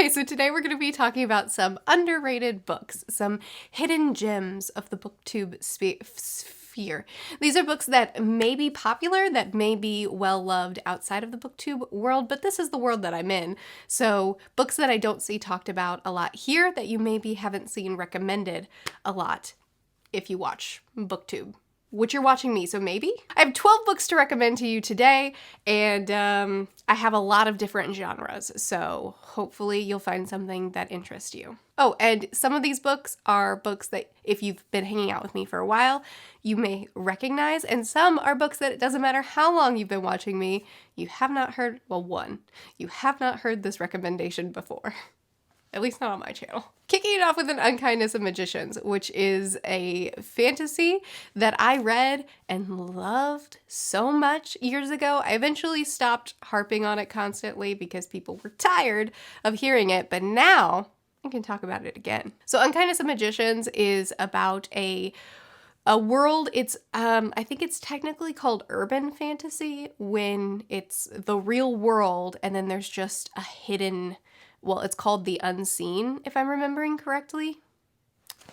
Okay, so today we're going to be talking about some underrated books, some hidden gems of the booktube sphere. These are books that may be popular, that may be well-loved outside of the booktube world, but this is the world that I'm in. So books that I don't see talked about a lot here that you maybe haven't seen recommended a lot if you watch booktube, which you're watching me, so maybe? I have 12 books to recommend to you today, and I have a lot of different genres, so hopefully you'll find something that interests you. Oh, and some of these books are books that if you've been hanging out with me for a while, you may recognize, and some are books that it doesn't matter how long you've been watching me, you have not heard, well, one, you have not heard this recommendation before. At least not on my channel. Kicking it off with Unkindness of Magicians, which is a fantasy that I read and loved so much years ago. I eventually stopped harping on it constantly because people were tired of hearing it, but now I can talk about it again. So Unkindness of Magicians is about a world. It's I think it's technically called urban fantasy when it's the real world and then there's just a hidden, well, it's called the unseen, if I'm remembering correctly.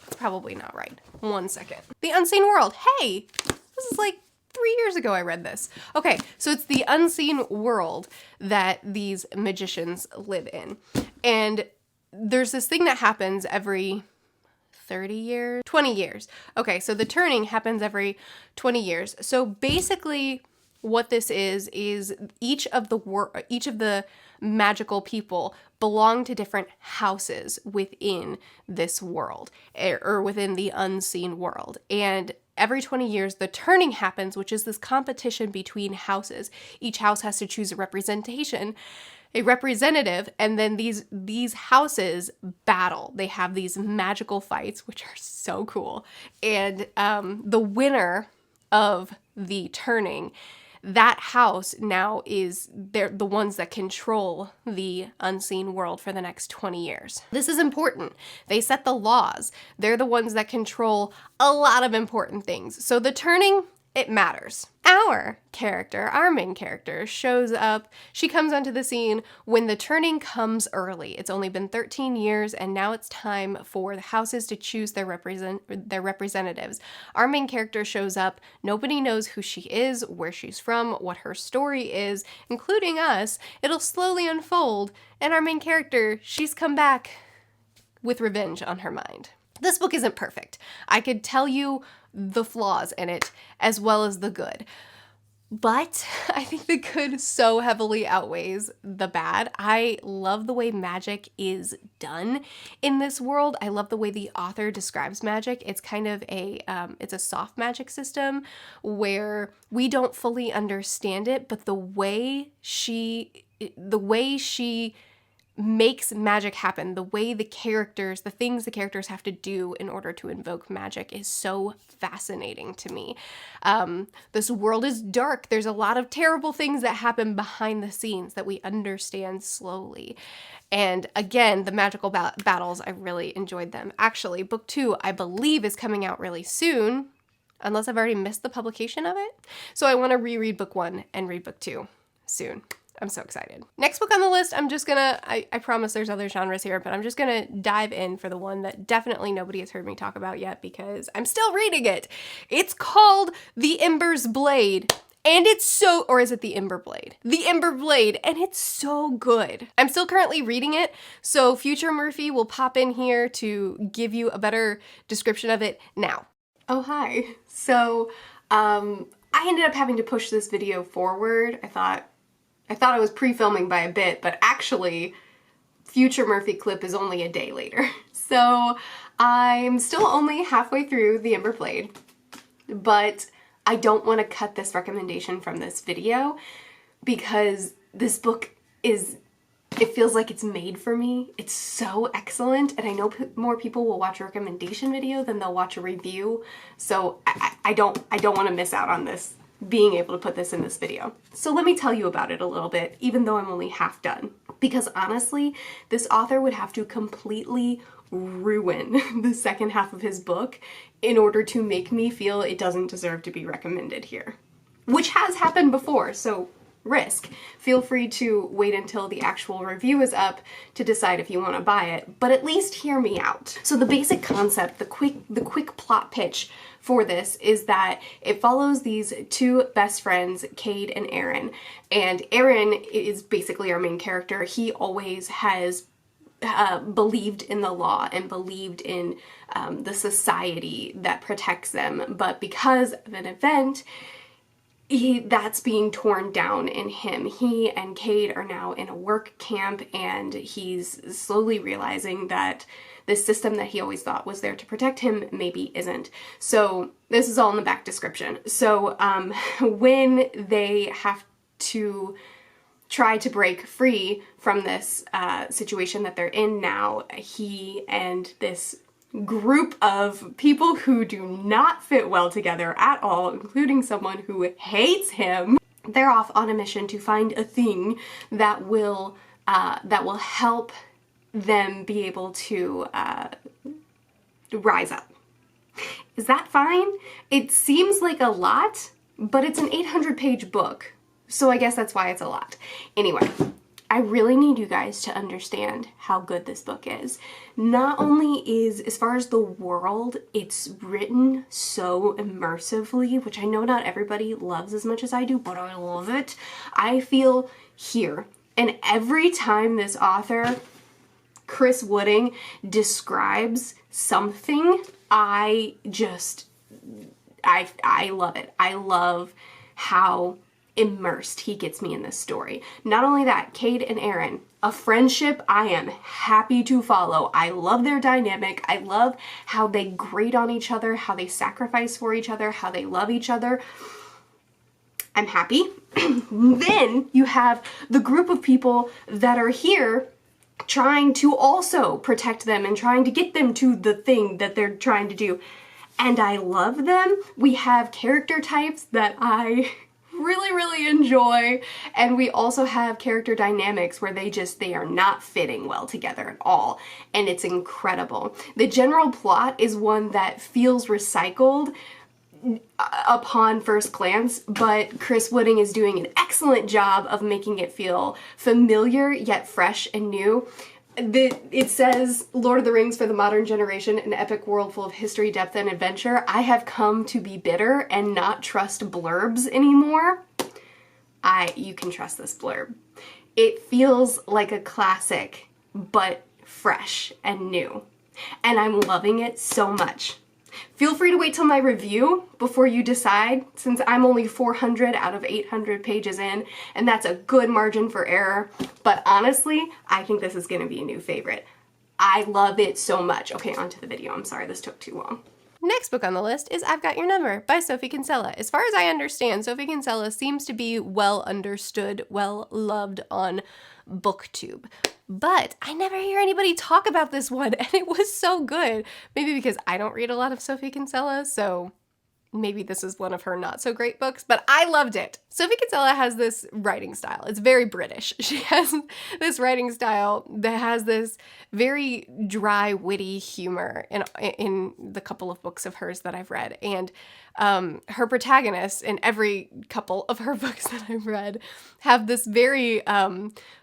It's probably not right. 1 second. The Unseen World. Hey, this is like 3 years ago I read this. Okay, so it's the unseen world that these magicians live in. And there's this thing that happens every 30 years? 20 years. Okay, so the turning happens every 20 years. So basically what this is each of the magical people belong to different houses within this world, or within the unseen world. And every 20 years, the turning happens, which is this competition between houses. Each house has to choose a representation, a representative, and then these houses battle. They have these magical fights, which are so cool. And the winner of the turning, that house now they're the ones that control the unseen world for the next 20 years. This is important. They set the laws. They're the ones that control a lot of important things. So the turning, it matters. Our main character, shows up. She comes onto the scene when the turning comes early. It's only been 13 years, and now it's time for the houses to choose their representatives. Our main character shows up. Nobody knows who she is, where she's from, what her story is, including us. It'll slowly unfold, and our main character, she's come back with revenge on her mind. This book isn't perfect. I could tell you the flaws in it as well as the good, but I think the good so heavily outweighs the bad. I love the way magic is done in this world. I love the way the author describes magic. It's kind of it's a soft magic system where we don't fully understand it, but the way she makes magic happen, the way the things the characters have to do in order to invoke magic is so fascinating to me. This world is dark. There's a lot of terrible things that happen behind the scenes that we understand slowly. And again, the magical battles, I really enjoyed them. Actually, book 2, I believe, is coming out really soon, unless I've already missed the publication of it. So I want to reread book 1 and read book 2 soon. I'm so excited. Next book on the list, I promise there's other genres here, but I'm just gonna dive in for the one that definitely nobody has heard me talk about yet because I'm still reading it. It's called The Ember Blade. And it's so, or is it The Ember Blade? The Ember Blade, and it's so good. I'm still currently reading it, so future Murphy will pop in here to give you a better description of it now. Oh, hi. So, I ended up having to push this video forward. I thought I was pre-filming by a bit, but actually, future Murphy clip is only a day later. So I'm still only halfway through The Ember Blade, but I don't want to cut this recommendation from this video because this book it feels like it's made for me. It's so excellent, and I know more people will watch a recommendation video than they'll watch a review, so I don't want to miss out on this, being able to put this in this video. So let me tell you about it a little bit, even though I'm only half done. Because honestly, this author would have to completely ruin the second half of his book in order to make me feel it doesn't deserve to be recommended here. Which has happened before, so risk. Feel free to wait until the actual review is up to decide if you want to buy it, but at least hear me out. So the basic concept, the quick plot pitch for this is that it follows these two best friends, Cade and Aaron. And Aaron is basically our main character. He always has believed in the law and believed in the society that protects them, but because of an event, that's being torn down in him. He and Cade are now in a work camp, and he's slowly realizing that this system that he always thought was there to protect him maybe isn't. So this is all in the back description. So when they have to try to break free from this situation that they're in now, he and this group of people who do not fit well together at all, including someone who hates him, they're off on a mission to find a thing that will help them be able to rise up. Is that fine? It seems like a lot, but it's an 800-page book, so I guess that's why it's a lot. Anyway, I really need you guys to understand how good this book is. Not only is, as far as the world, it's written so immersively, which I know not everybody loves as much as I do, but I love it. I feel here. And every time this author, Chris Wooding, describes something, I love it. I love how immersed he gets me in this story. Not only that, Cade and Aaron, a friendship I am happy to follow. I love their dynamic. I love how they grate on each other, how they sacrifice for each other, how they love each other. I'm happy. Then you have the group of people that are here trying to also protect them and trying to get them to the thing that they're trying to do. And I love them. We have character types that I really enjoy, and we also have character dynamics where they are not fitting well together at all, and it's incredible. The general plot is one that feels recycled upon first glance, but Chris Wooding is doing an excellent job of making it feel familiar yet fresh and new. It says, Lord of the Rings for the modern generation, an epic world full of history, depth, and adventure. I have come to be bitter and not trust blurbs anymore. You can trust this blurb. It feels like a classic, but fresh and new. And I'm loving it so much. Feel free to wait till my review before you decide, since I'm only 400 out of 800 pages in, and that's a good margin for error. But honestly, I think this is going to be a new favorite. I love it so much. Okay, on to the video. I'm sorry this took too long. Next book on the list is I've Got Your Number by Sophie Kinsella. As far as I understand, Sophie Kinsella seems to be well understood, well loved on BookTube. But I never hear anybody talk about this one, and it was so good. Maybe because I don't read a lot of Sophie Kinsella, so maybe this is one of her not so great books, but I loved it. Sophie Kinsella has this writing style. It's very British. She has this writing style that has this very dry, witty humor in the couple of books of hers that I've read. And her protagonists in every couple of her books that I've read have this very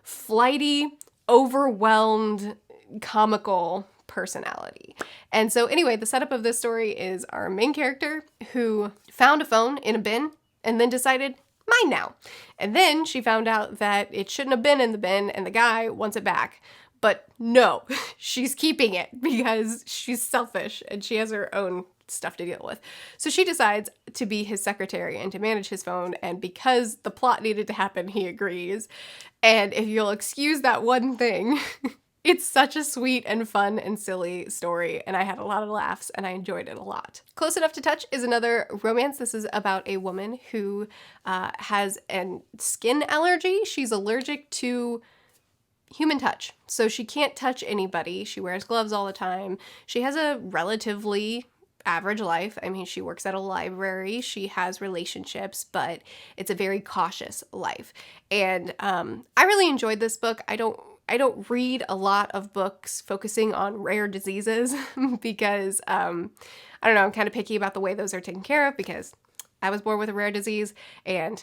flighty, overwhelmed, comical personality. And so anyway, the setup of this story is our main character who found a phone in a bin and then decided, mine now. And then she found out that it shouldn't have been in the bin and the guy wants it back. But no, she's keeping it because she's selfish and she has her own stuff to deal with. So she decides to be his secretary and to manage his phone, and because the plot needed to happen, he agrees. And if you'll excuse that one thing, it's such a sweet and fun and silly story, and I had a lot of laughs and I enjoyed it a lot. Close Enough to Touch is another romance. This is about a woman who has a skin allergy. She's allergic to human touch, so she can't touch anybody. She wears gloves all the time. She has a relatively average life. I mean, she works at a library, she has relationships, but it's a very cautious life. And I really enjoyed this book. I don't read a lot of books focusing on rare diseases because, I don't know, I'm kind of picky about the way those are taken care of because I was born with a rare disease and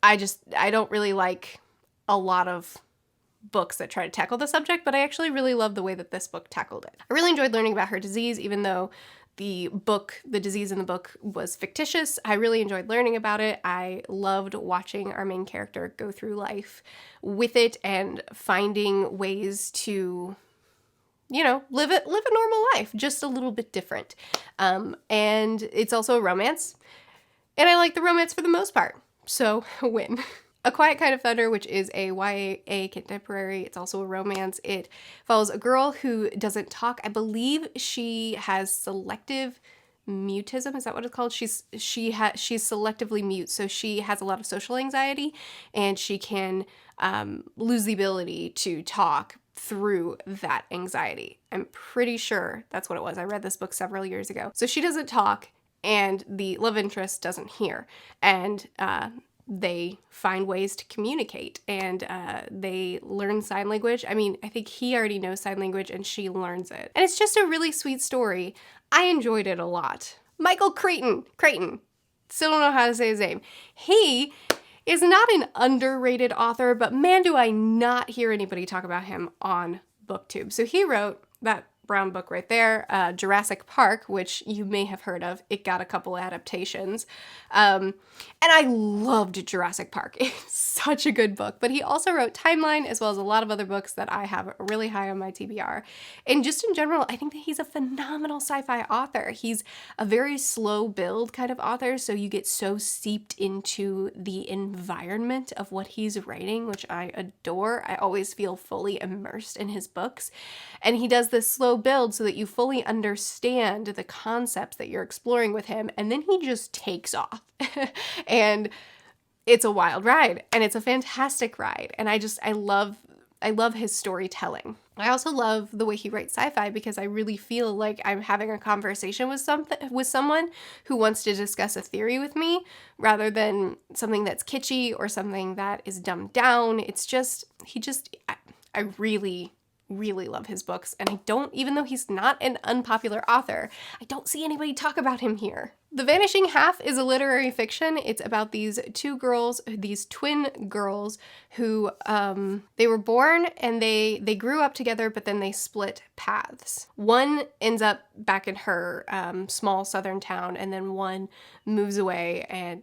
I don't really like a lot of books that try to tackle the subject, but I actually really love the way that this book tackled it. I really enjoyed learning about her disease, even though the disease in the book was fictitious. I really enjoyed learning about it. I loved watching our main character go through life with it and finding ways to, you know, live a normal life, just a little bit different. And it's also a romance, and I like the romance for the most part, so win. A Quiet Kind of Thunder, which is a YA contemporary. It's also a romance. It follows a girl who doesn't talk. I believe she has selective mutism. Is that what it's called? She's selectively mute, so she has a lot of social anxiety, and she can lose the ability to talk through that anxiety. I'm pretty sure that's what it was. I read this book several years ago. So she doesn't talk, and the love interest doesn't hear, and they find ways to communicate, and they learn sign language. I mean, I think he already knows sign language and she learns it. And it's just a really sweet story. I enjoyed it a lot. Michael Crichton. Still don't know how to say his name. He is not an underrated author, but man, do I not hear anybody talk about him on BookTube. So he wrote that brown book right there, Jurassic Park, which you may have heard of. It got a couple adaptations. And I loved Jurassic Park. It's such a good book. But he also wrote Timeline, as well as a lot of other books that I have really high on my TBR. And just in general, I think that he's a phenomenal sci-fi author. He's a very slow build kind of author, so you get so steeped into the environment of what he's writing, which I adore. I always feel fully immersed in his books. And he does this slow build so that you fully understand the concepts that you're exploring with him, and then he just takes off. And it's a wild ride, and it's a fantastic ride, and I love his storytelling. I also love the way he writes sci-fi, because I really feel like I'm having a conversation with someone who wants to discuss a theory with me, rather than something that's kitschy or something that is dumbed down. It's just, I really love his books, and I don't, even though he's not an unpopular author, I don't see anybody talk about him here. The Vanishing Half is a literary fiction. It's about these two girls, these twin girls, who they were born and they grew up together, but then they split paths. One ends up back in her small southern town, and then one moves away and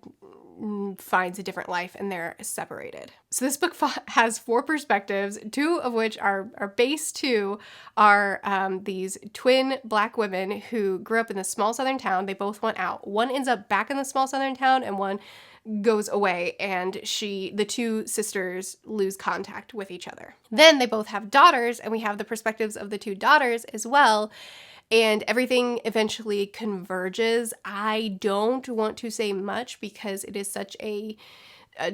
finds a different life, and they're separated. So this book has 4 perspectives, 2 of which are base 2 are these twin black women who grew up in this small southern town. They both went out. One ends up back in the small southern town, and one goes away, and the 2 sisters lose contact with each other. Then they both have daughters, and we have the perspectives of the 2 daughters as well. And everything eventually converges. I don't want to say much because it is such a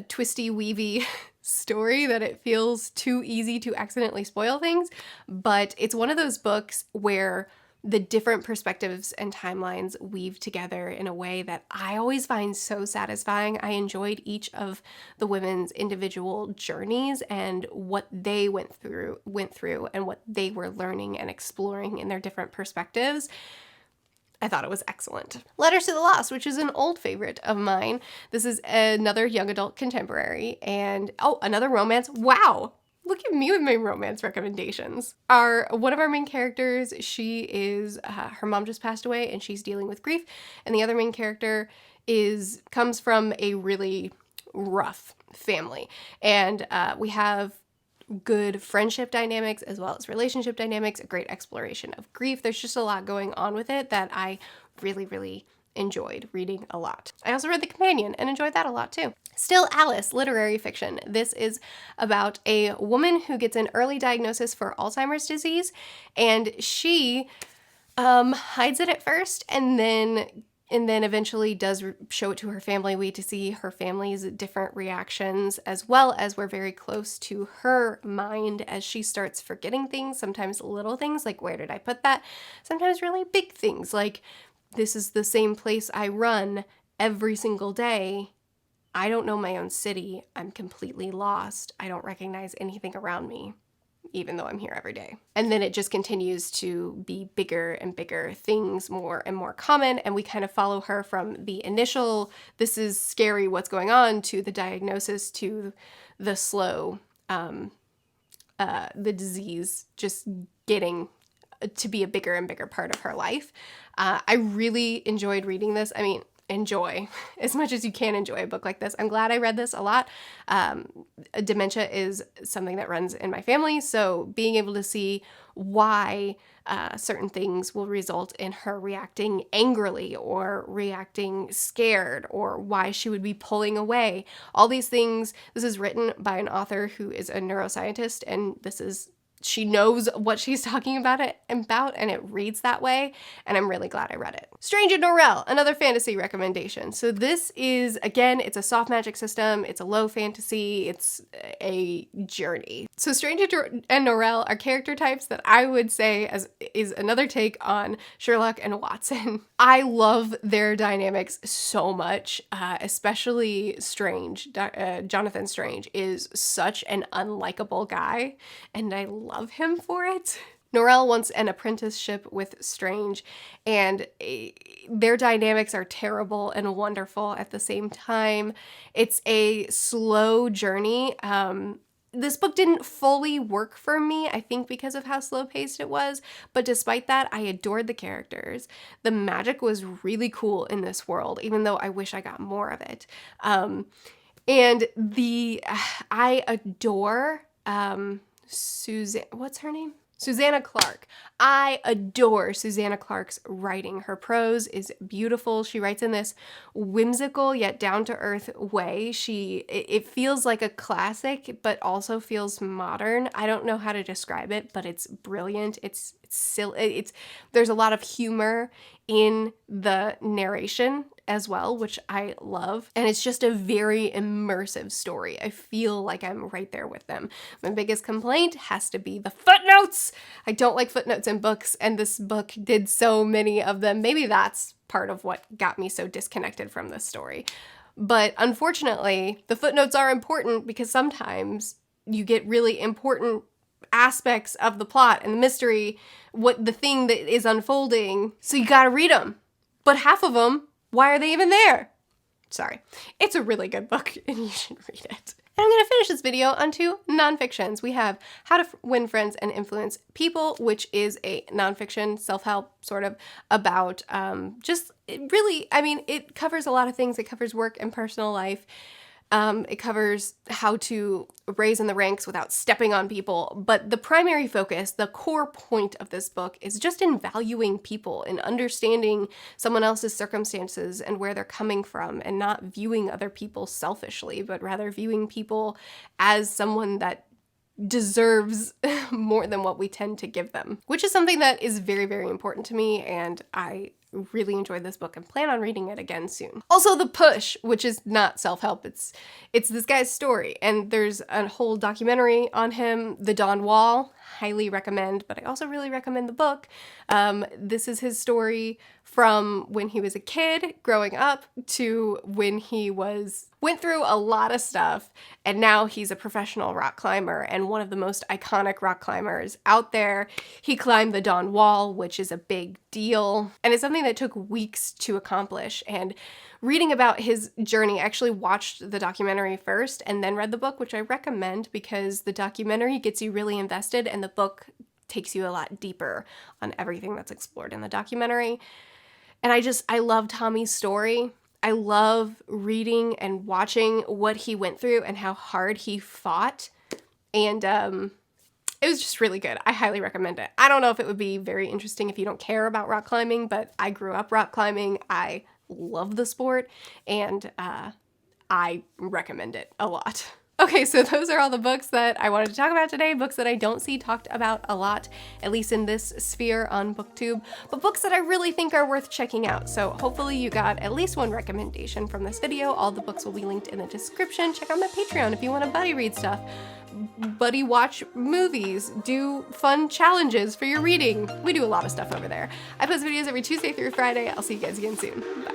twisty-weavy story that it feels too easy to accidentally spoil things. But it's one of those books where the different perspectives and timelines weave together in a way that I always find so satisfying. I enjoyed each of the women's individual journeys and what they went through and what they were learning and exploring in their different perspectives. I thought it was excellent. Letters to the Lost, which is an old favorite of mine. This is another young adult contemporary, and another romance. Wow! Look at me with my romance recommendations. One of our main characters, she is, her mom just passed away and she's dealing with grief. And the other main character comes from a really rough family. And we have good friendship dynamics as well as relationship dynamics, a great exploration of grief. There's just a lot going on with it that I really enjoyed reading a lot. I also read The Companion and enjoyed that a lot too. Still Alice, literary fiction. This is about a woman who gets an early diagnosis for Alzheimer's disease, and she hides it at first, and then eventually does show it to her family. We get to see her family's different reactions, as well as we're very close to her mind as she starts forgetting things, sometimes little things like, where did I put that? Sometimes really big things like, this is the same place I run every single day. I don't know my own city. I'm completely lost. I don't recognize anything around me. even though I'm here every day. And then it just continues to be bigger and bigger, things more and more common, and we kind of follow her from the initial, this is scary, what's going on, to the diagnosis, to the slow, the disease just getting to be a bigger and bigger part of her life. I really enjoyed reading this. I mean, enjoy as much as you can enjoy a book like this. I'm glad I read this a lot. Dementia is something that runs in my family, so being able to see why certain things will result in her reacting angrily or reacting scared, or why she would be pulling away. All these things, this is written by an author who is a neuroscientist, and she knows what she's talking about, and it reads that way, and I'm really glad I read it. Stange Norrell, another fantasy recommendation. So this is, again, it's a soft magic system, it's a low fantasy, it's a journey. So Stange and Norrell are character types that I would say is another take on Sherlock and Watson. I love their dynamics so much, especially Strange. Jonathan Strange is such an unlikable guy, and I love him for it. Norrell wants an apprenticeship with Strange, and their dynamics are terrible and wonderful at the same time. It's a slow journey. This book didn't fully work for me, I think because of how slow-paced it was, but despite that, I adored the characters. The magic was really cool in this world, even though I wish I got more of it. And I adore Susanna, what's her name? Susanna Clarke. I adore Susanna Clarke's writing. Her prose is beautiful. She writes in this whimsical yet down-to-earth way. It feels like a classic, but also feels modern. I don't know how to describe it, but it's brilliant. It's silly. There's a lot of humor in the narration as well, which I love. And it's just a very immersive story. I feel like I'm right there with them. My biggest complaint has to be the footnotes. I don't like footnotes in books, and this book did so many of them. Maybe that's part of what got me so disconnected from this story. But unfortunately, the footnotes are important because sometimes you get really important aspects of the plot and the mystery, what the thing that is unfolding, so you gotta read them. But half of them, why are they even there? Sorry. It's a really good book, and you should read it. And I'm going to finish this video on two nonfictions. We have How to Win Friends and Influence People, which is a nonfiction self-help sort of about it covers a lot of things. It covers work and personal life. It covers how to raise in the ranks without stepping on people. But the primary focus, the core point of this book, is just in valuing people and understanding someone else's circumstances and where they're coming from, and not viewing other people selfishly, but rather viewing people as someone that deserves more than what we tend to give them, which is something that is very, very important to me, and I really enjoyed this book and plan on reading it again soon. Also, The Push, which is not self-help, it's this guy's story, and there's a whole documentary on him, The Dawn Wall, highly recommend, but I also really recommend the book. This is his story from when he was a kid growing up to when he went through a lot of stuff, and now he's a professional rock climber and one of the most iconic rock climbers out there. He climbed the Dawn Wall, which is a big deal, and it's something that took weeks to accomplish. And reading about his journey, I actually watched the documentary first and then read the book, which I recommend because the documentary gets you really invested and the book takes you a lot deeper on everything that's explored in the documentary. And I love Tommy's story. I love reading and watching what he went through and how hard he fought. And it was just really good. I highly recommend it. I don't know if it would be very interesting if you don't care about rock climbing, but I grew up rock climbing. I love the sport, and I recommend it a lot. Okay, so those are all the books that I wanted to talk about today, books that I don't see talked about a lot, at least in this sphere on BookTube, but books that I really think are worth checking out. So hopefully you got at least one recommendation from this video. All the books will be linked in the description. Check out my Patreon if you want to buddy read stuff, buddy watch movies, do fun challenges for your reading. We do a lot of stuff over there. I post videos every Tuesday through Friday. I'll see you guys again soon. Bye.